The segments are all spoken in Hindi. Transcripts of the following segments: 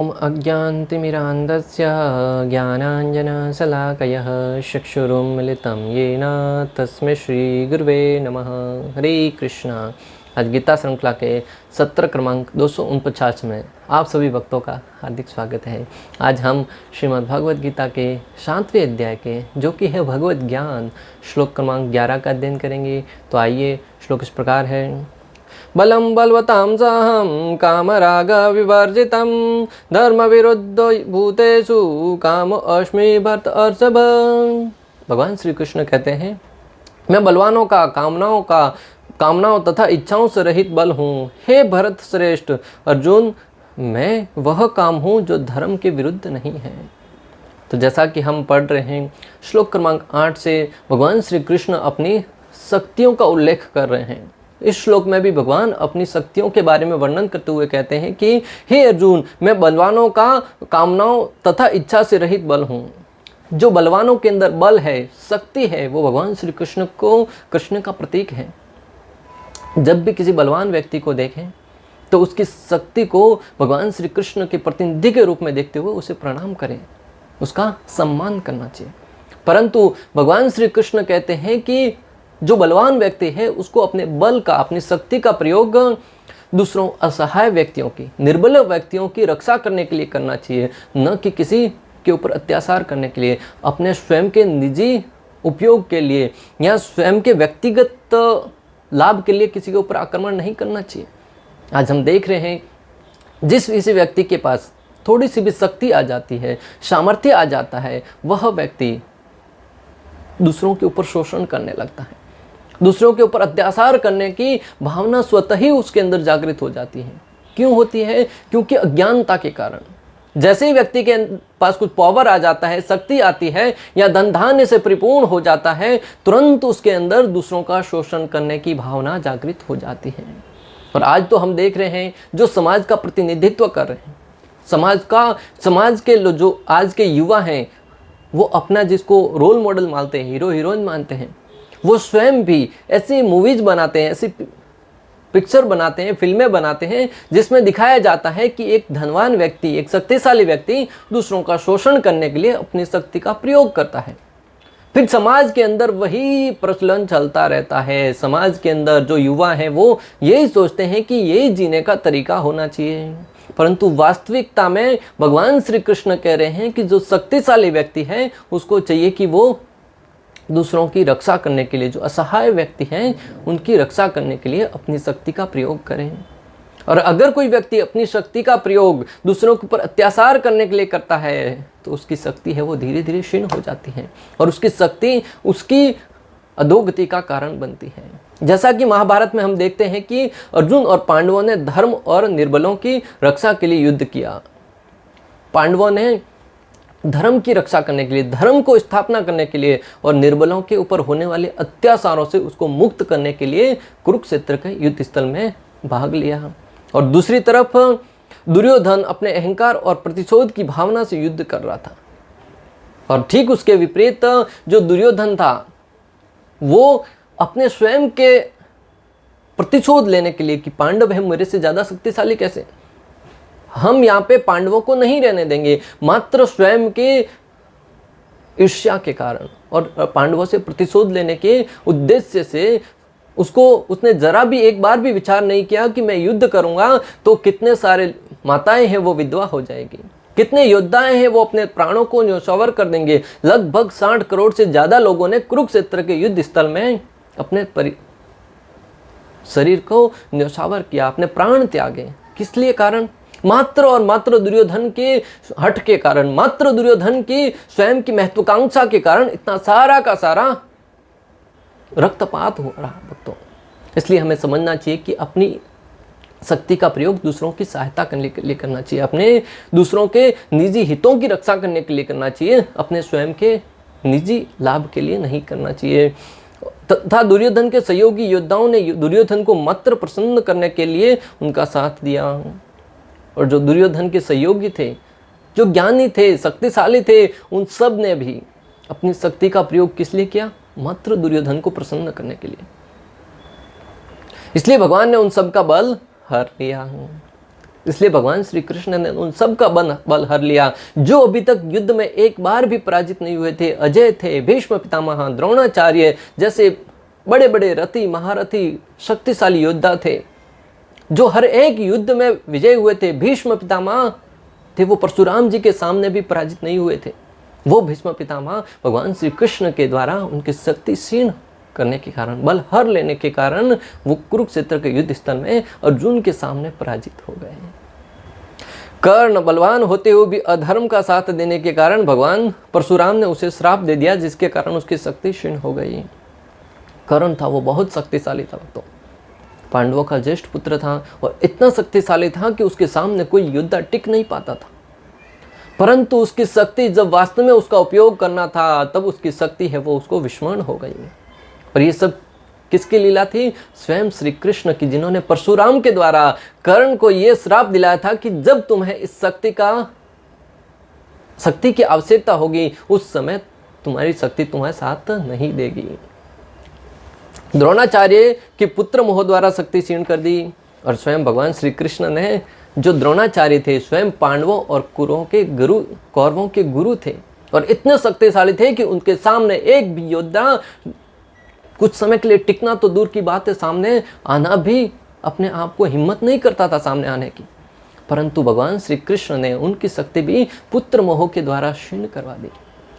ॐ अज्ञानतिमिरान्धस्य ज्ञानाञ्जनशलाकयः चक्षुरुन्मिलितं येन तस्मै श्रीगुरुवे नमः। हरे कृष्णा। आज गीता श्रृंखला के सत्र क्रमांक 249 में आप सभी भक्तों का हार्दिक स्वागत है। आज हम श्रीमद् भगवद गीता के 7वें अध्याय के जो कि है भगवत ज्ञान श्लोक क्रमांक 11 का अध्ययन करेंगे। तो आइए, श्लोक इस प्रकार है। बलं बलवतां साहं कामराग विवर्जितं धर्म विरुद्ध भूतेषु काम अस्मि भरत अर्षभ। भगवान श्री कृष्ण कहते हैं, मैं बलवानों का कामनाओं तथा इच्छाओं से रहित बल हूँ। हे भरत श्रेष्ठ अर्जुन, मैं वह काम हूँ जो धर्म के विरुद्ध नहीं है। तो जैसा कि हम पढ़ रहे हैं, श्लोक क्रमांक 8 से भगवान श्री कृष्ण अपनी शक्तियों का उल्लेख कर रहे हैं। इस श्लोक में भी भगवान अपनी शक्तियों के बारे में वर्णन करते हुए कहते हैं कि हे अर्जुन, मैं बलवानों का कामनाओं तथा इच्छा से रहित बल हूँ। जो बलवानों के अंदर बल है, शक्ति है, वो भगवान श्री कृष्ण का प्रतीक है। जब भी किसी बलवान व्यक्ति को देखें तो उसकी शक्ति को भगवान श्री कृष्ण के प्रतिनिधि के रूप में देखते हुए उसे प्रणाम करें, उसका सम्मान करना चाहिए। परंतु भगवान श्री कृष्ण कहते हैं कि जो बलवान व्यक्ति है उसको अपने बल का, अपनी शक्ति का प्रयोग दूसरों असहाय व्यक्तियों की, निर्बल व्यक्तियों की रक्षा करने के लिए करना चाहिए, न कि किसी के ऊपर अत्याचार करने के लिए, अपने स्वयं के निजी उपयोग के लिए या स्वयं के व्यक्तिगत लाभ के लिए किसी के ऊपर आक्रमण नहीं करना चाहिए। आज हम देख रहे हैं, जिस किसी व्यक्ति के पास थोड़ी सी भी शक्ति आ जाती है, सामर्थ्य आ जाता है, वह व्यक्ति दूसरों के ऊपर शोषण करने लगता है। दूसरों के ऊपर अत्याचार करने की भावना स्वतः ही उसके अंदर जागृत हो जाती है। क्यों होती है? क्योंकि अज्ञानता के कारण। जैसे ही व्यक्ति के पास कुछ पावर आ जाता है, शक्ति आती है या धन धान्य से परिपूर्ण हो जाता है, तुरंत उसके अंदर दूसरों का शोषण करने की भावना जागृत हो जाती है। और आज तो हम देख रहे हैं, जो समाज का प्रतिनिधित्व कर रहे हैं, समाज के जो आज के युवा हैं, वो अपना जिसको रोल मॉडल मानते हैं, हीरो हीरोइन मानते हैं, वो स्वयं भी ऐसी मूवीज बनाते हैं, ऐसी पिक्चर बनाते हैं, फिल्में बनाते हैं जिसमें दिखाया जाता है कि एक धनवान व्यक्ति, एक शक्तिशाली व्यक्ति दूसरों का शोषण करने के लिए अपनी शक्ति का प्रयोग करता है। फिर समाज के अंदर वही प्रचलन चलता रहता है। समाज के अंदर जो युवा हैं वो यही सोचते हैं कि यही जीने का तरीका होना चाहिए। परंतु वास्तविकता में भगवान श्री कृष्ण कह रहे हैं कि जो शक्तिशाली व्यक्ति है उसको चाहिए कि वो दूसरों की रक्षा करने के लिए, जो असहाय व्यक्ति हैं उनकी रक्षा करने के लिए अपनी शक्ति का प्रयोग करें। और अगर कोई व्यक्ति अपनी शक्ति का प्रयोग दूसरों के ऊपर अत्याचार करने के लिए करता है तो उसकी शक्ति है वो धीरे धीरे क्षीण हो जाती है और उसकी शक्ति उसकी अधोगति का कारण बनती है। जैसा कि महाभारत में हम देखते हैं कि अर्जुन और पांडवों ने धर्म और निर्बलों की रक्षा के लिए युद्ध किया। पांडवों ने धर्म की रक्षा करने के लिए, धर्म को स्थापना करने के लिए और निर्बलों के ऊपर होने वाले अत्याचारों से उसको मुक्त करने के लिए कुरुक्षेत्र के युद्ध स्थल में भाग लिया। और दूसरी तरफ दुर्योधन अपने अहंकार और प्रतिशोध की भावना से युद्ध कर रहा था। और ठीक उसके विपरीत जो दुर्योधन था वो अपने स्वयं के प्रतिशोध लेने के लिए कि पांडव है मेरे से ज्यादा शक्तिशाली कैसे, हम यहाँ पे पांडवों को नहीं रहने देंगे, मात्र स्वयं के ईर्ष्या के कारण और पांडवों से प्रतिशोध लेने के उद्देश्य से उसने जरा भी एक बार भी विचार नहीं किया कि मैं युद्ध करूंगा तो कितने सारे माताएं हैं वो विधवा हो जाएगी, कितने योद्धाएं हैं वो अपने प्राणों को न्यौछावर कर देंगे। लगभग 60 करोड़ से ज्यादा लोगों ने कुरुक्षेत्र के युद्ध स्थल में अपने शरीर को न्यौछावर किया, अपने प्राण त्यागे। किस लिए कारण? मात्र और मात्र दुर्योधन के हट के कारण, मात्र दुर्योधन की स्वयं की महत्वाकांक्षा के कारण इतना सारा का सारा रक्तपात हो रहा भक्तों। इसलिए हमें समझना चाहिए कि अपनी शक्ति का प्रयोग दूसरों की सहायता करने के लिए करना चाहिए, अपने दूसरों के निजी हितों की रक्षा करने के लिए करना चाहिए, अपने स्वयं के निजी लाभ के लिए नहीं करना चाहिए। तथा दुर्योधन के सहयोगी योद्धाओं ने दुर्योधन को मात्र प्रसन्न करने के लिए उनका साथ दिया। और जो दुर्योधन के सहयोगी थे, जो ज्ञानी थे, शक्तिशाली थे, उन सब ने भी अपनी शक्ति का प्रयोग किस लिए किया? मात्र दुर्योधन को प्रसन्न करने के लिए। इसलिए भगवान ने उन सब का बल हर लिया। इसलिए भगवान श्री कृष्ण ने उन सब का बल हर लिया जो अभी तक युद्ध में एक बार भी पराजित नहीं हुए थे। अजय थे, भीष्म पितामह, द्रोणाचार्य जैसे बड़े बड़े रथी महारथी शक्तिशाली योद्धा थे जो हर एक युद्ध में विजय हुए थे। भीष्म पितामह थे, वो परशुराम जी के सामने भी पराजित नहीं हुए थे। वो भीष्म पितामह भगवान श्री कृष्ण के द्वारा उनकी शक्ति क्षीण करने के कारण, बल हर लेने के कारण वो कुरुक्षेत्र के युद्ध स्थल में अर्जुन के सामने पराजित हो गए। कर्ण बलवान होते हुए भी अधर्म का साथ देने के कारण भगवान परशुराम ने उसे श्राप दे दिया, जिसके कारण उसकी शक्ति क्षीण हो गई। कर्ण था वो बहुत शक्तिशाली था, तो पांडवों का ज्येष्ठ पुत्र था और इतना शक्तिशाली था कि उसके सामने कोई योद्धा टिक नहीं पाता था। परंतु उसकी शक्ति जब वास्तव में उसका उपयोग करना था, तब उसकी शक्ति है वो उसको विस्मरण हो गई। और ये सब किसकी लीला थी? स्वयं श्री कृष्ण की, जिन्होंने परशुराम के द्वारा कर्ण को यह श्राप दिलाया था कि जब तुम्हें इस शक्ति की आवश्यकता होगी, उस समय तुम्हारी शक्ति तुम्हारे साथ नहीं देगी। द्रोणाचार्य के पुत्र मोह द्वारा शक्ति क्षीण कर दी और स्वयं भगवान श्री कृष्ण ने, जो द्रोणाचार्य थे स्वयं पांडवों और कौरवों के गुरु थे और इतने शक्तिशाली थे कि उनके सामने एक भी योद्धा कुछ समय के लिए टिकना तो दूर की बात है, सामने आना भी अपने आप को हिम्मत नहीं करता था सामने आने की। परंतु भगवान श्री कृष्ण ने उनकी शक्ति भी पुत्र मोह के द्वारा क्षीण करवा दी।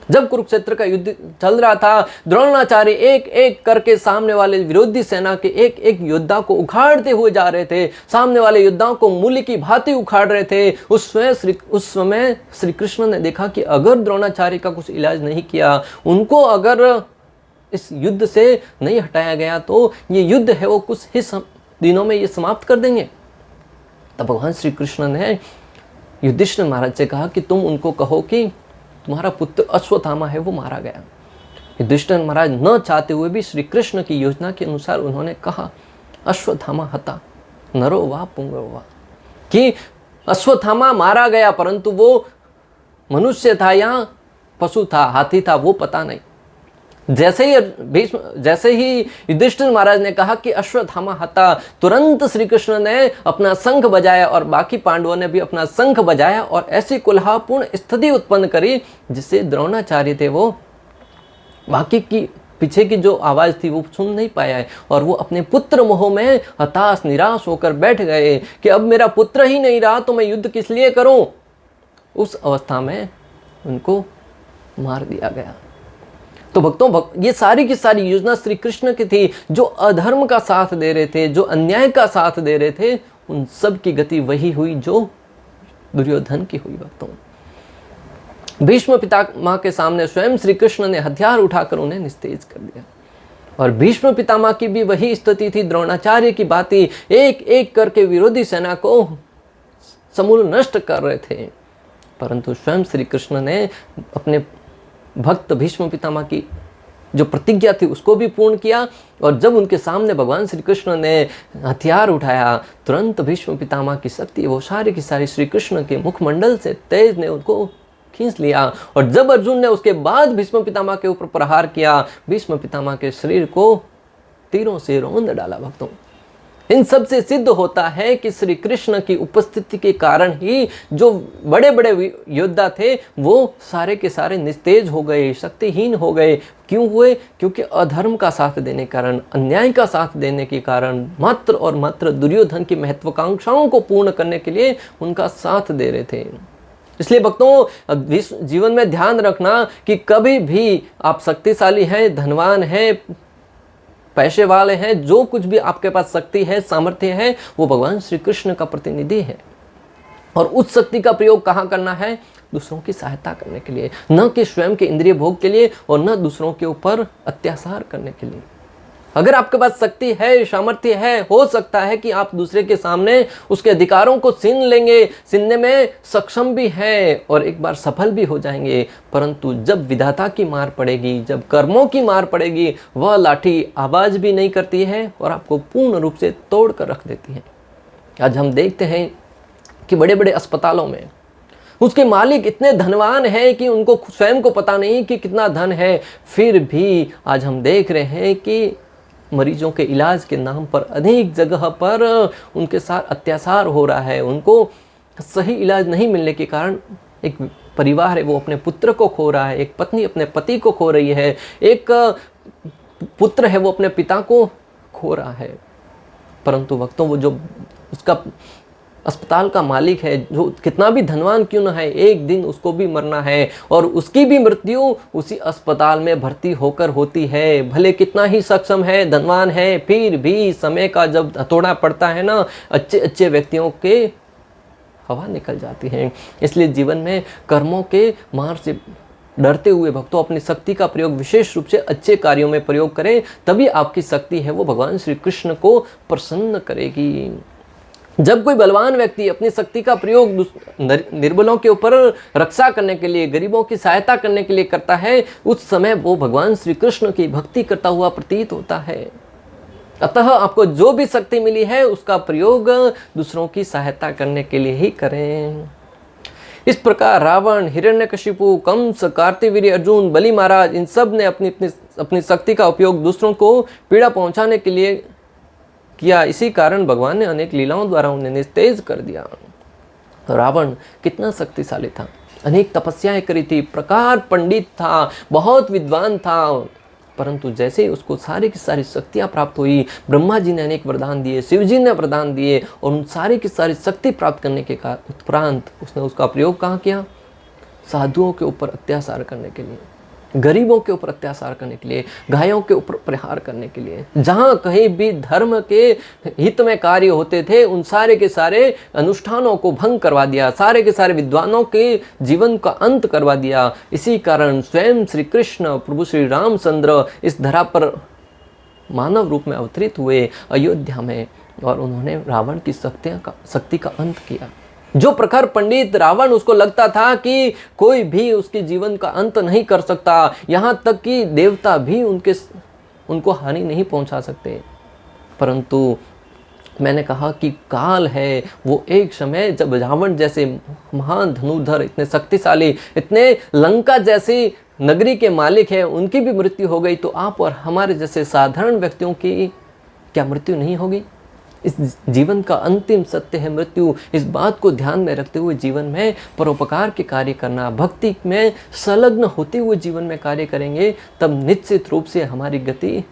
जब कुरुक्षेत्र का युद्ध चल रहा था, द्रोणाचार्य एक एक करके सामने वाले विरोधी सेना के एक एक योद्धा को उखाड़ते हुए जा रहे थे, सामने वाले योद्धाओं को मूली की भांति उखाड़ रहे थे। उस समय श्री कृष्ण ने देखा कि अगर द्रोणाचार्य का कुछ इलाज नहीं किया, उनको अगर इस युद्ध से नहीं हटाया गया, तो ये युद्ध है वो कुछ ही दिनों में ये समाप्त कर देंगे। तब भगवान श्री कृष्ण ने युधिष्ठिर महाराज से कहा कि तुम उनको कहो कि तुम्हारा पुत्र अश्वत्थामा है वो मारा गया। युधिष्ठिर महाराज न चाहते हुए भी श्री कृष्ण की योजना के अनुसार उन्होंने कहा अश्वत्थामा हता नरो वा पुंगरो वा, कि अश्वत्थामा मारा गया, परंतु वो मनुष्य था या पशु था, हाथी था, वो पता नहीं। जैसे ही युधिष्ठिर महाराज ने कहा कि अश्वत्थामा हता, तुरंत श्री कृष्ण ने अपना शंख बजाया और बाकी पांडवों ने भी अपना शंख बजाया और ऐसी कोलाहलपूर्ण स्थिति उत्पन्न करी जिससे द्रोणाचार्य थे वो बाकी की पीछे की जो आवाज़ थी वो सुन नहीं पाया है और वो अपने पुत्र मोह में हताश निराश होकर बैठ गए कि अब मेरा पुत्र ही नहीं रहा तो मैं युद्ध किस लिए करूं। उस अवस्था में उनको मार दिया गया। तो भक्तों, ये सारी की सारी योजना श्री कृष्ण की थी। जो अधर्म का साथ दे रहे थे, जो अन्याय का साथ दे रहे थे, उन सब की गति वही हुई जो दुर्योधन की हुई। भक्तों, भीष्म पितामह के सामने स्वयं श्री कृष्ण ने हथियार उठाकर उन्हें निस्तेज कर दिया और भीष्म पितामह की भी वही स्थिति थी। द्रोणाचार्य की भांति एक एक करके विरोधी सेना को समूल नष्ट कर रहे थे, परंतु स्वयं श्री कृष्ण ने अपने भक्त भीष्म पितामह की जो प्रतिज्ञा थी उसको भी पूर्ण किया। और जब उनके सामने भगवान श्री कृष्ण ने हथियार उठाया, तुरंत भीष्म पितामह की शक्ति वो सारी की सारी श्री कृष्ण के मुखमंडल से तेज ने उनको खींच लिया। और जब अर्जुन ने उसके बाद भीष्म पितामह के ऊपर प्रहार किया, भीष्म पितामह के शरीर को तीरों से रौंद डाला। भक्तों, इन सब से सिद्ध होता है कि श्री कृष्ण की उपस्थिति के कारण ही जो बड़े बड़े योद्धा थे वो सारे के सारे निस्तेज हो गए, शक्तिहीन हो गए। क्यों हुए? क्योंकि अधर्म का साथ देने के कारण, अन्याय का साथ देने के कारण, मात्र और मात्र दुर्योधन की महत्वाकांक्षाओं को पूर्ण करने के लिए उनका साथ दे रहे थे। इसलिए भक्तों, जीवन में ध्यान रखना कि कभी भी आप शक्तिशाली हैं, धनवान हैं, पैसे वाले हैं, जो कुछ भी आपके पास शक्ति है, सामर्थ्य है, वो भगवान श्री कृष्ण का प्रतिनिधि है। और उस शक्ति का प्रयोग कहाँ करना है? दूसरों की सहायता करने के लिए, न कि स्वयं के इंद्रिय भोग के लिए और न दूसरों के ऊपर अत्याचार करने के लिए। अगर आपके पास शक्ति है, सामर्थ्य है, हो सकता है कि आप दूसरे के सामने उसके अधिकारों को छीन लेंगे, छीनने में सक्षम भी हैं और एक बार सफल भी हो जाएंगे। परंतु जब विधाता की मार पड़ेगी, जब कर्मों की मार पड़ेगी, वह लाठी आवाज़ भी नहीं करती है और आपको पूर्ण रूप से तोड़ कर रख देती है। आज हम देखते हैं कि बड़े बड़े अस्पतालों में उसके मालिक इतने धनवान हैं कि उनको स्वयं को पता नहीं कि कितना धन है, फिर भी आज हम देख रहे हैं कि मरीजों के इलाज के नाम पर अनेक जगह पर उनके साथ अत्याचार हो रहा है। उनको सही इलाज नहीं मिलने के कारण एक परिवार है वो अपने पुत्र को खो रहा है, एक पत्नी अपने पति को खो रही है, एक पुत्र है वो अपने पिता को खो रहा है। परंतु भक्तों, वो जो उसका अस्पताल का मालिक है, जो कितना भी धनवान क्यों ना है, एक दिन उसको भी मरना है और उसकी भी मृत्यु उसी अस्पताल में भर्ती होकर होती है। भले कितना ही सक्षम है, धनवान है, फिर भी समय का जब हथौड़ा पड़ता है ना, अच्छे अच्छे व्यक्तियों के हवा निकल जाती है। इसलिए जीवन में कर्मों के मार से डरते हुए भक्तों अपनी शक्ति का प्रयोग विशेष रूप से अच्छे कार्यों में प्रयोग करें, तभी आपकी शक्ति है वो भगवान श्री कृष्ण को प्रसन्न करेगी। जब कोई बलवान व्यक्ति अपनी शक्ति का प्रयोग निर्बलों के ऊपर रक्षा करने के लिए, गरीबों की सहायता करने के लिए करता है, उस समय वो भगवान श्री कृष्ण की भक्ति करता हुआ प्रतीत होता है। अतः आपको जो भी शक्ति मिली है उसका प्रयोग दूसरों की सहायता करने के लिए ही करें। इस प्रकार रावण, हिरण्यकशिपु, कंस, कार्तिवीर्य, अर्जुन, बलि महाराज, इन सब ने अपनी शक्ति का उपयोग दूसरों को पीड़ा पहुंचाने के लिए किया। इसी कारण भगवान ने अनेक लीलाओं द्वारा उन्हें निस्तेज कर दिया। तो रावण कितना शक्तिशाली था, अनेक तपस्याएं करी थी, प्रकार पंडित था, बहुत विद्वान था, परंतु जैसे ही उसको सारी की सारी शक्तियाँ प्राप्त हुई, ब्रह्मा जी ने अनेक वरदान दिए, शिव जी ने वरदान दिए, और उन सारी की सारी शक्ति प्राप्त करने के उपरांत उसने उसका प्रयोग कहाँ किया? साधुओं के ऊपर अत्याचार करने के लिए, गरीबों के ऊपर अत्याचार करने के लिए, गायों के ऊपर प्रहार करने के लिए। जहाँ कहीं भी धर्म के हित में कार्य होते थे, उन सारे के सारे अनुष्ठानों को भंग करवा दिया, सारे के सारे विद्वानों के जीवन का अंत करवा दिया। इसी कारण स्वयं श्री कृष्ण प्रभु श्री रामचंद्र इस धरा पर मानव रूप में अवतरित हुए अयोध्या में, और उन्होंने रावण की शक्ति का अंत किया। जो प्रखर पंडित रावण, उसको लगता था कि कोई भी उसके जीवन का अंत नहीं कर सकता, यहाँ तक कि देवता भी उनको हानि नहीं पहुँचा सकते। परंतु मैंने कहा कि काल है वो एक समय जब रावण जैसे महान धनुर्धर, इतने शक्तिशाली, इतने लंका जैसी नगरी के मालिक हैं, उनकी भी मृत्यु हो गई, तो आप और हमारे जैसे साधारण व्यक्तियों की क्या मृत्यु नहीं होगी? इस जीवन का अंतिम सत्य है मृत्यु। इस बात को ध्यान में रखते हुए जीवन में परोपकार के कार्य करना, भक्ति में संलग्न होते हुए जीवन में कार्य करेंगे, तब निश्चित रूप से हमारी गति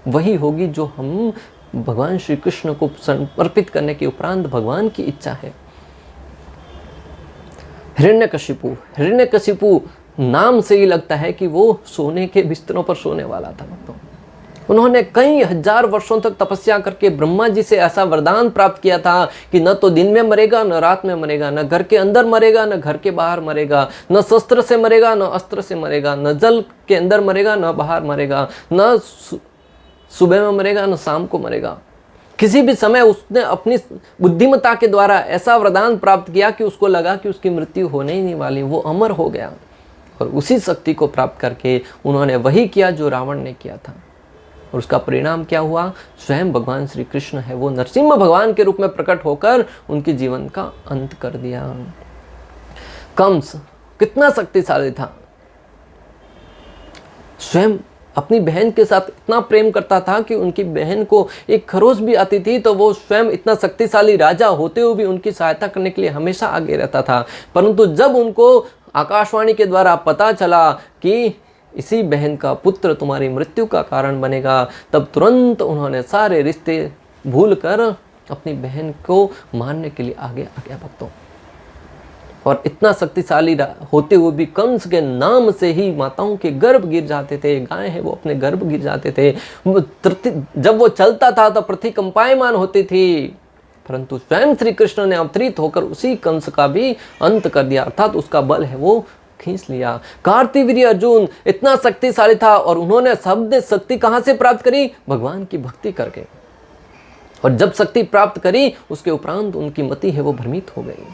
वही होगी जो हम भगवान श्री कृष्ण को समर्पित करने के उपरांत भगवान की इच्छा है। हिरण्यकशिपु नाम से ही लगता है कि वो सोने के बिस्तरों पर सोने वाला था। उन्होंने कई हजार वर्षों तक तपस्या करके ब्रह्मा जी से ऐसा वरदान प्राप्त किया था कि न तो दिन में मरेगा, न रात में मरेगा, न घर के अंदर मरेगा, न घर के बाहर मरेगा, न शस्त्र से मरेगा, न अस्त्र से मरेगा, न जल के अंदर मरेगा, न बाहर मरेगा, न सुबह में मरेगा, न शाम को मरेगा। किसी भी समय उसने अपनी बुद्धिमत्ता के द्वारा ऐसा वरदान प्राप्त किया कि उसको लगा कि उसकी मृत्यु होने ही नहीं वाली, वो अमर हो गया। और उसी शक्ति को प्राप्त करके उन्होंने वही किया जो रावण ने किया था, और उसका परिणाम क्या हुआ? स्वयं भगवान श्री कृष्ण है वो नरसिंह भगवान के रूप में प्रकट होकर उनके जीवन का अंत कर दिया। कंस कितना शक्तिशाली था, स्वयं अपनी बहन के साथ इतना प्रेम करता था कि उनकी बहन को एक खरोच भी आती थी तो वो स्वयं इतना शक्तिशाली राजा होते हुए भी उनकी सहायता करने के लिए हमेशा आगे रहता था। परंतु जब उनको आकाशवाणी के द्वारा पता चला कि इसी बहन का पुत्र तुम्हारी मृत्यु का कारण बनेगा, तब तुरंत उन्होंने सारे रिश्ते भूलकर अपनी बहन को मारने के लिए आगे आ गया भक्तों। और इतना शक्तिशाली होते हुए भी कंस के नाम से ही माताओं के गर्भ गिर जाते थे, गाय है वो अपने गर्भ गिर जाते थे, जब वो चलता था तो पृथ्वी कंपायमान होती थी। परंतु स्वयं श्री कृष्ण ने अवतरित होकर उसी कंस का भी अंत कर दिया, अर्थात उसका बल है वो खींच लिया। कार्तिवीर्य अर्जुन इतना शक्तिशाली था, और उन्होंने सबने शक्ति कहां से प्राप्त करी? भगवान की भक्ति करके। और जब शक्ति प्राप्त करी उसके उपरांत उनकी मति है वो भ्रमित हो गई,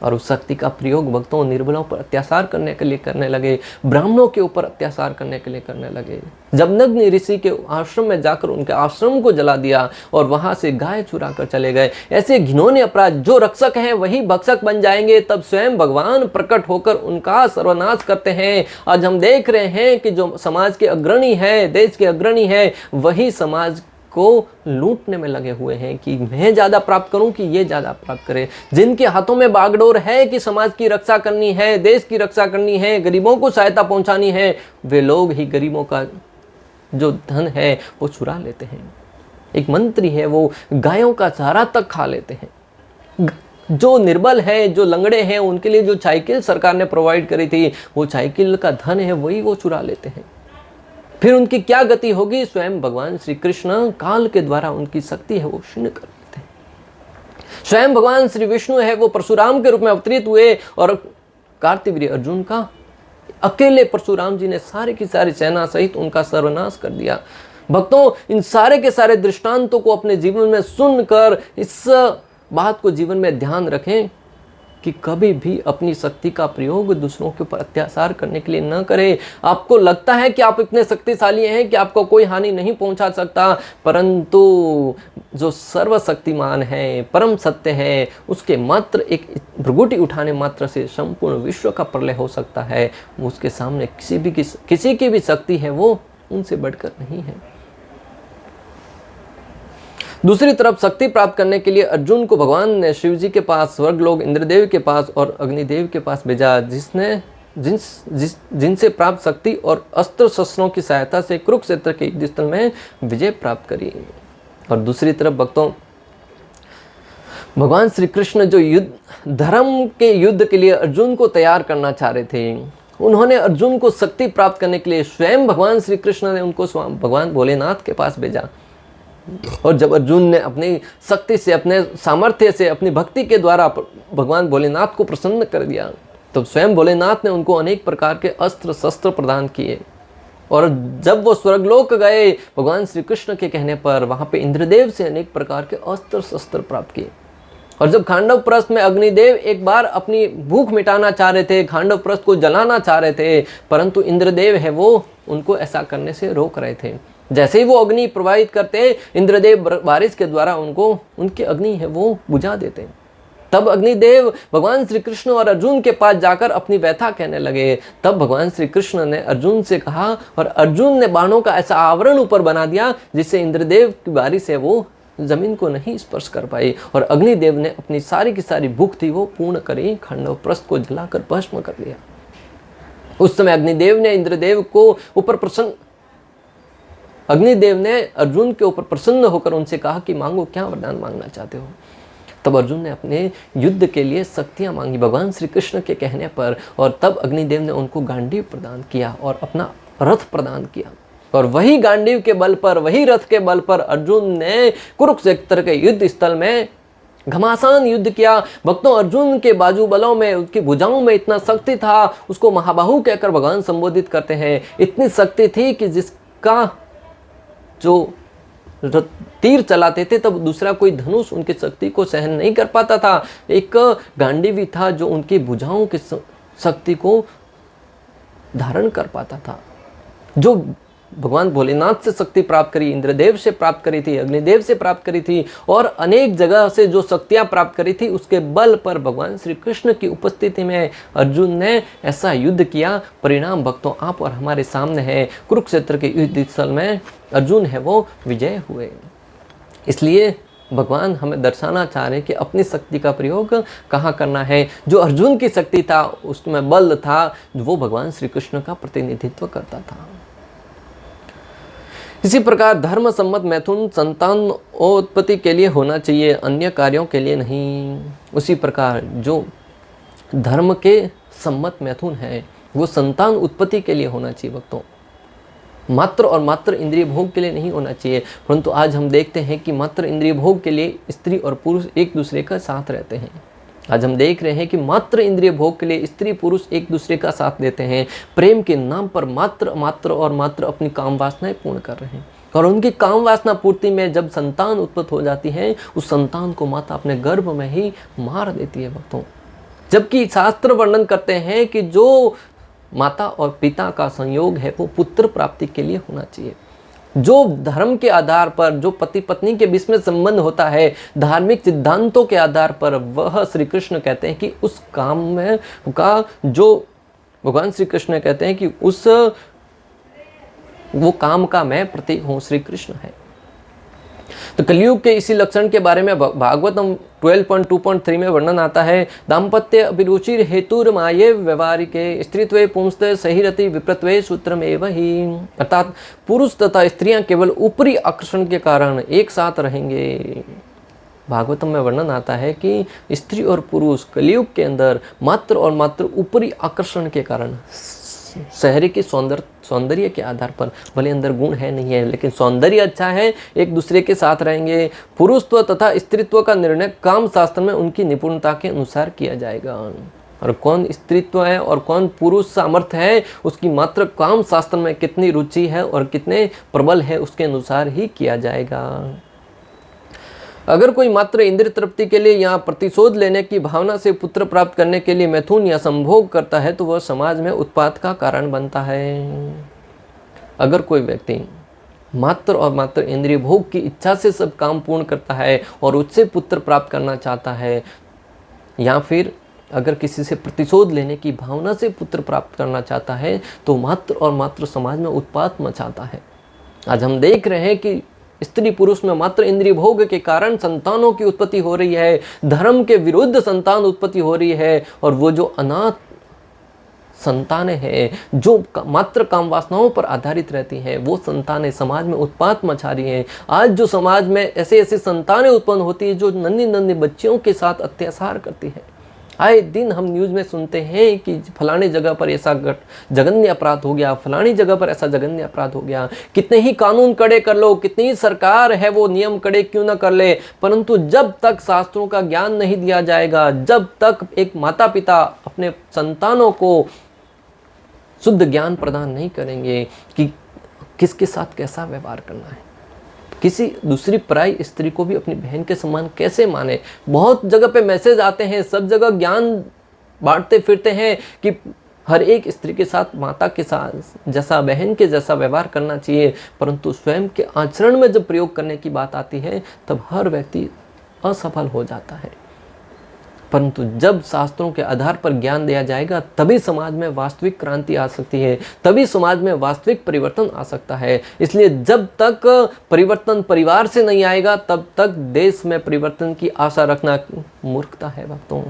और उस शक्ति का प्रयोग भक्तों निर्बलों पर अत्याचार करने के लिए करने लगे, ब्राह्मणों के ऊपर अत्याचार करने के लिए करने लगे। जमदग्नि ऋषि के आश्रम में जाकर उनके आश्रम को जला दिया और वहां से गाय चुरा कर चले गए। ऐसे घिनौने अपराध, जो रक्षक हैं वही भक्षक बन जाएंगे, तब स्वयं भगवान प्रकट होकर उनका सर्वनाश करते हैं। आज हम देख रहे हैं कि जो समाज के अग्रणी है, देश के अग्रणी है, वही समाज को लूटने में लगे हुए हैं कि मैं ज़्यादा प्राप्त करूं कि ये ज़्यादा प्राप्त करे। जिनके हाथों में बागडोर है कि समाज की रक्षा करनी है, देश की रक्षा करनी है, गरीबों को सहायता पहुंचानी है, वे लोग ही गरीबों का जो धन है वो चुरा लेते हैं। एक मंत्री है, वो गायों का चारा तक खा लेते हैं। जो निर्बल है, जो लंगड़े हैं, उनके लिए जो साइकिल सरकार ने प्रोवाइड करी थी, वो साइकिल का धन है वही वो चुरा लेते हैं। फिर उनकी क्या गति होगी? स्वयं भगवान श्री कृष्ण काल के द्वारा उनकी शक्ति है वो क्षीण कर देते हैं। स्वयं भगवान श्री विष्णु है वो परशुराम के रूप में अवतरित हुए और कार्तवीर्य अर्जुन का अकेले परशुराम जी ने सारी की सारी सेना सहित उनका सर्वनाश कर दिया। भक्तों, इन सारे के सारे दृष्टांतों को अपने जीवन में सुनकर इस बात को जीवन में ध्यान रखें कि कभी भी अपनी शक्ति का प्रयोग दूसरों के ऊपर अत्याचार करने के लिए न करें। आपको लगता है कि आप इतने शक्तिशाली हैं कि आपको कोई हानि नहीं पहुंचा सकता, परंतु जो सर्वशक्तिमान है, परम सत्य है, उसके मात्र एक भ्रुगुटी उठाने मात्र से संपूर्ण विश्व का प्रलय हो सकता है। उसके सामने किसी की भी शक्ति है वो उनसे बढ़कर नहीं है। दूसरी तरफ शक्ति प्राप्त करने के लिए अर्जुन को भगवान ने शिव जी के पास, स्वर्गलोक इंद्रदेव के पास और अग्निदेव के पास भेजा, जिनसे प्राप्त शक्ति और अस्त्र शस्त्रों की सहायता से कुरुक्षेत्र के युद्ध स्थल में विजय प्राप्त करी। और दूसरी तरफ भक्तों, भगवान श्री कृष्ण जो धर्म के युद्ध के लिए अर्जुन को तैयार करना चाह रहे थे, उन्होंने अर्जुन को शक्ति प्राप्त करने के लिए स्वयं भगवान श्री कृष्ण ने उनको भगवान भोलेनाथ के पास भेजा। और जब अर्जुन ने अपनी शक्ति से, अपने सामर्थ्य से, अपनी भक्ति के द्वारा भगवान भोलेनाथ को प्रसन्न कर दिया, तो स्वयं भोलेनाथ ने उनको अनेक प्रकार के अस्त्र शस्त्र प्रदान किए। और जब वो स्वर्गलोक गए भगवान श्री कृष्ण के कहने पर, वहां पे इंद्रदेव से अनेक प्रकार के अस्त्र शस्त्र प्राप्त किए। और जब खांडव प्रस्थ में अग्निदेव एक बार अपनी भूख मिटाना चाह रहे थे, खांडव प्रस्थ को जलाना चाह रहे थे, परंतु इंद्रदेव है वो उनको ऐसा करने से रोक रहे थे। जैसे ही वो अग्नि प्रवाहित करते, इंद्रदेव बारिश के द्वारा उनकी अग्नि है वो बुझा देते। तब अग्निदेव भगवान श्री कृष्ण और अर्जुन के पास जाकर अपनी व्यथा कहने लगे। तब भगवान श्री कृष्ण ने अर्जुन से कहा, और अर्जुन ने बाणों का ऐसा आवरण ऊपर बना दिया जिससे इंद्रदेव की बारिश है वो जमीन को नहीं स्पर्श कर पाई। और अग्निदेव ने अपनी सारी की सारी भूख थी वो पूर्ण करी, खांडव प्रस्थ को जलाकर भस्म कर लिया। उस समय अग्निदेव ने अर्जुन के ऊपर प्रसन्न होकर उनसे कहा कि मांगो, क्या वरदान मांगना चाहते हो। तब अर्जुन ने अपने युद्ध के लिए शक्तियां मांगी भगवान श्री कृष्ण के कहने पर, और तब अग्निदेव ने उनको गांडीव प्रदान किया और अपना रथ प्रदान किया। और वही गांडीव के बल पर, वही रथ के बल पर अर्जुन ने कुरुक्षेत्र के युद्ध स्थल में घमासान युद्ध किया। भक्तों, अर्जुन के बाजू बलों में, उसकी भुजाओं में इतना शक्ति था, उसको महाबाहु कहकर भगवान संबोधित करते हैं। इतनी शक्ति थी कि जिसका जो तीर चलाते थे तब दूसरा कोई धनुष उनकी शक्ति को सहन नहीं कर पाता था। एक गांडीवी था जो उनकी भुजाओं की शक्ति को धारण कर पाता था। जो भगवान भोलेनाथ से शक्ति प्राप्त करी, इंद्रदेव से प्राप्त करी थी, अग्निदेव से प्राप्त करी थी, और अनेक जगह से जो शक्तियां प्राप्त करी थी, उसके बल पर भगवान श्री कृष्ण की उपस्थिति में अर्जुन ने ऐसा युद्ध किया। परिणाम भक्तों आप और हमारे सामने है। कुरुक्षेत्र के युद्ध स्थल में अर्जुन है वो विजय हुए। इसलिए भगवान हमें दर्शाना चाह रहे कि अपनी शक्ति का प्रयोग कहाँ करना है। जो अर्जुन की शक्ति था, उसमें बल था, वो भगवान श्री कृष्ण का प्रतिनिधित्व करता था। इसी प्रकार धर्म सम्मत मैथुन संतान उत्पत्ति के लिए होना चाहिए, अन्य कार्यों के लिए नहीं। उसी प्रकार जो धर्म के सम्मत मैथुन है वो संतान उत्पत्ति के लिए होना चाहिए भक्तों, मात्र और मात्र इंद्रिय भोग के लिए नहीं होना चाहिए। परंतु आज हम देखते हैं कि मात्र इंद्रिय भोग के लिए स्त्री और पुरुष एक दूसरे का साथ रहते हैं। आज हम देख रहे हैं कि मात्र इंद्रिय भोग के लिए स्त्री पुरुष एक दूसरे का साथ देते हैं। प्रेम के नाम पर मात्र अपनी काम वासनाएं पूर्ण कर रहे हैं। और उनकी काम वासना पूर्ति में जब संतान उत्पन्न हो जाती है, उस संतान को माता अपने गर्भ में ही मार देती है भक्तों। जबकि शास्त्र वर्णन करते हैं कि जो माता और पिता का संयोग है वो पुत्र प्राप्ति के लिए होना चाहिए। जो धर्म के आधार पर, जो पति पत्नी के बीच में संबंध होता है धार्मिक सिद्धांतों के आधार पर, वह श्री कृष्ण कहते हैं कि उस काम में का जो भगवान श्री कृष्ण कहते हैं कि वो काम का मैं प्रतीक हूँ, श्री कृष्ण है। तो कलयुग के इसी लक्षण के बारे में भागवतम 12.2.3 में वर्णन आता है। दाम्पत्य अभिरुचिर हेतुर माये व्यवहारिके स्त्रीत्वे पुंस्ते सहिरति विप्रत्वे सूत्रमेव ही, अर्थात पुरुष तथा स्त्रियां केवल ऊपरी आकर्षण के कारण एक साथ रहेंगे। भागवतम में वर्णन आता है कि स्त्री और पुरुष कलयुग के अंदर मात्र और मात्र ऊपरी आकर्षण के कारण, शहर के सौंदर्य के आधार पर, भले अंदर गुण है नहीं है लेकिन सौंदर्य अच्छा है, एक दूसरे के साथ रहेंगे। पुरुषत्व तथा स्त्रीत्व का निर्णय काम शास्त्र में उनकी निपुणता के अनुसार किया जाएगा। और कौन स्त्रीत्व है और कौन पुरुष सामर्थ्य है, उसकी मात्र काम शास्त्र में कितनी रुचि है और कितने प्रबल है उसके अनुसार ही किया जाएगा। अगर कोई मात्र इंद्रिय तृप्ति के लिए या प्रतिशोध लेने की भावना से पुत्र प्राप्त करने के लिए मैथुन या संभोग करता है तो वह समाज में उत्पात का कारण बनता है। अगर कोई व्यक्ति मात्र और मात्र इंद्रिय भोग की इच्छा से सब काम पूर्ण करता है और उससे पुत्र प्राप्त करना चाहता है, या फिर अगर किसी से प्रतिशोध लेने की भावना से पुत्र प्राप्त करना चाहता है, तो मात्र और मात्र समाज में उत्पात मचाता है। आज हम देख रहे हैं कि स्त्री पुरुष में मात्र इंद्रिय भोग के कारण संतानों की उत्पत्ति हो रही है, धर्म के विरुद्ध संतान उत्पत्ति हो रही है, और वो जो अनाथ संतानें हैं जो मात्र काम वासनाओं पर आधारित रहती हैं, वो संतानें समाज में उत्पात मचा रही हैं। आज जो समाज में ऐसे ऐसे संतानें उत्पन्न होती है जो नन्ही नन्ही बच्चियों के साथ अत्याचार करती है। आए दिन हम न्यूज़ में सुनते हैं कि फलानी जगह पर ऐसा जघन्य अपराध हो गया, फलानी जगह पर ऐसा जघन्य अपराध हो गया। कितने ही कानून कड़े कर लो, कितनी ही सरकार है वो नियम कड़े क्यों ना कर ले, परंतु जब तक शास्त्रों का ज्ञान नहीं दिया जाएगा, जब तक एक माता पिता अपने संतानों को शुद्ध ज्ञान प्रदान नहीं करेंगे कि किसके साथ कैसा व्यवहार करना है, किसी दूसरी पराई स्त्री को भी अपनी बहन के समान कैसे माने। बहुत जगह पे मैसेज आते हैं, सब जगह ज्ञान बांटते फिरते हैं कि हर एक स्त्री के साथ माता के साथ जैसा, बहन के जैसा व्यवहार करना चाहिए, परंतु स्वयं के आचरण में जब प्रयोग करने की बात आती है तब हर व्यक्ति असफल हो जाता है। परंतु जब शास्त्रों के आधार पर ज्ञान दिया जाएगा तभी समाज में वास्तविक क्रांति आ सकती है, तभी समाज में वास्तविक परिवर्तन आ सकता है। इसलिए जब तक परिवर्तन परिवार से नहीं आएगा तब तक देश में परिवर्तन की आशा रखना मूर्खता है भक्तों।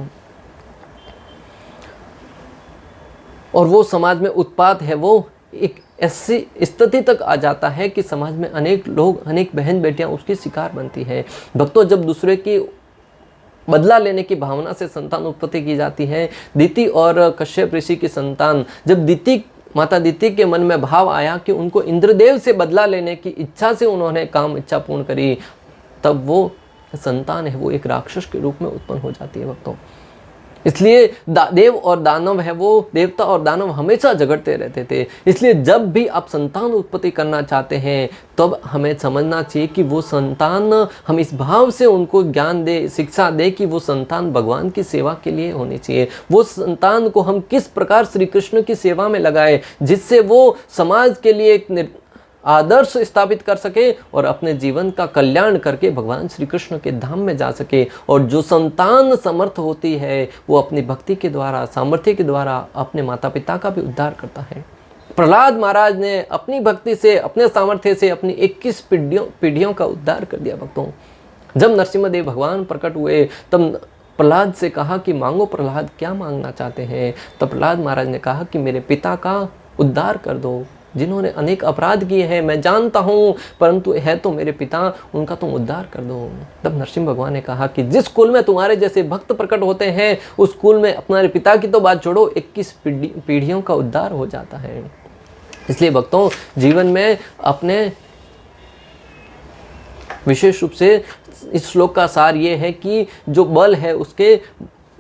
और वो समाज में उत्पात है, वो एक ऐसी स्थिति तक आ जाता है कि समाज में अनेक लोग, अनेक बहन बेटियां उसकी शिकार बनती है। भक्तों, जब दूसरे की बदला लेने की भावना से संतान उत्पत्ति की जाती है, दिति और कश्यप ऋषि की संतान, जब माता दिति के मन में भाव आया कि उनको इंद्रदेव से बदला लेने की इच्छा से उन्होंने काम इच्छा पूर्ण करी, तब वो संतान है वो एक राक्षस के रूप में उत्पन्न हो जाती है भक्तों। इसलिए देव और दानव है वो, देवता और दानव हमेशा झगड़ते रहते थे। इसलिए जब भी आप संतान उत्पत्ति करना चाहते हैं तब हमें समझना चाहिए कि वो संतान, हम इस भाव से उनको ज्ञान दे, शिक्षा दे कि वो संतान भगवान की सेवा के लिए होनी चाहिए। वो संतान को हम किस प्रकार श्री कृष्ण की सेवा में लगाए जिससे वो समाज के लिए एक आदर्श स्थापित कर सके और अपने जीवन का कल्याण करके भगवान श्री कृष्ण के धाम में जा सके। और जो संतान समर्थ होती है वो अपनी भक्ति के द्वारा, सामर्थ्य के द्वारा अपने माता पिता का भी उद्धार करता है। प्रहलाद महाराज ने अपनी भक्ति से, अपने सामर्थ्य से अपनी 21 पीढ़ियों का उद्धार कर दिया भक्तों। जब नरसिम्हदेव भगवान प्रकट हुए तब प्रहलाद से कहा कि मांगो प्रहलाद, क्या मांगना चाहते हैं। तब प्रहलाद महाराज ने कहा कि मेरे पिता का उद्धार कर दो, जिन्होंने अनेक अपराध किए हैं, मैं जानता हूँ, परंतु है तो मेरे पिता, उनका तुम उद्धार कर दो। तब नरसिंह भगवान ने कहा कि जिस कुल में तुम्हारे जैसे भक्त प्रकट होते हैं उस कुल में अपने पिता की तो बात छोड़ो, 21 पीढ़ियों का उद्धार हो जाता है। इसलिए भक्तों, जीवन में अपने विशेष रूप से इस श्लोक का सार ये है कि जो बल है उसके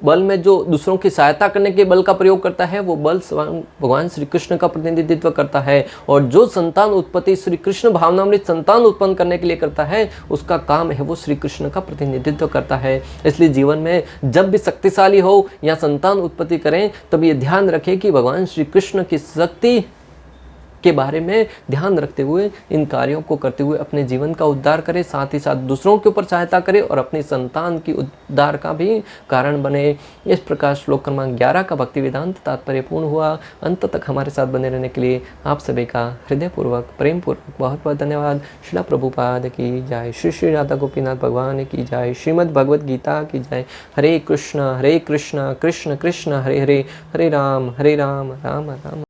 बल में जो दूसरों की सहायता करने के बल का प्रयोग करता है वो बल स्वयं भगवान श्री कृष्ण का प्रतिनिधित्व करता है। और जो संतान उत्पत्ति श्री कृष्ण भावनामृत संतान उत्पन्न करने के लिए करता है उसका काम है वो श्री कृष्ण का प्रतिनिधित्व करता है। इसलिए जीवन में जब भी शक्तिशाली हो या संतान उत्पत्ति करें तब ये ध्यान रखें कि भगवान श्री कृष्ण की शक्ति के बारे में ध्यान रखते हुए इन कार्यों को करते हुए अपने जीवन का उद्धार करें, साथ ही साथ दूसरों के ऊपर सहायता करें और अपनी संतान की उद्धार का भी कारण बने। इस प्रकार श्लोक क्रमांक 11 का भक्ति वेदांत तात्पर्य पूर्ण हुआ। अंत तक हमारे साथ बने रहने के लिए आप सभी का हृदयपूर्वक प्रेम पूर्वक बहुत बहुत धन्यवाद। श्रील प्रभुपाद की जय, श्री श्री राधा गोपीनाथ भगवान की जय, श्रीमद् भगवद गीता की जय। हरे कृष्ण कृष्ण कृष्ण हरे हरे, हरे राम राम राम।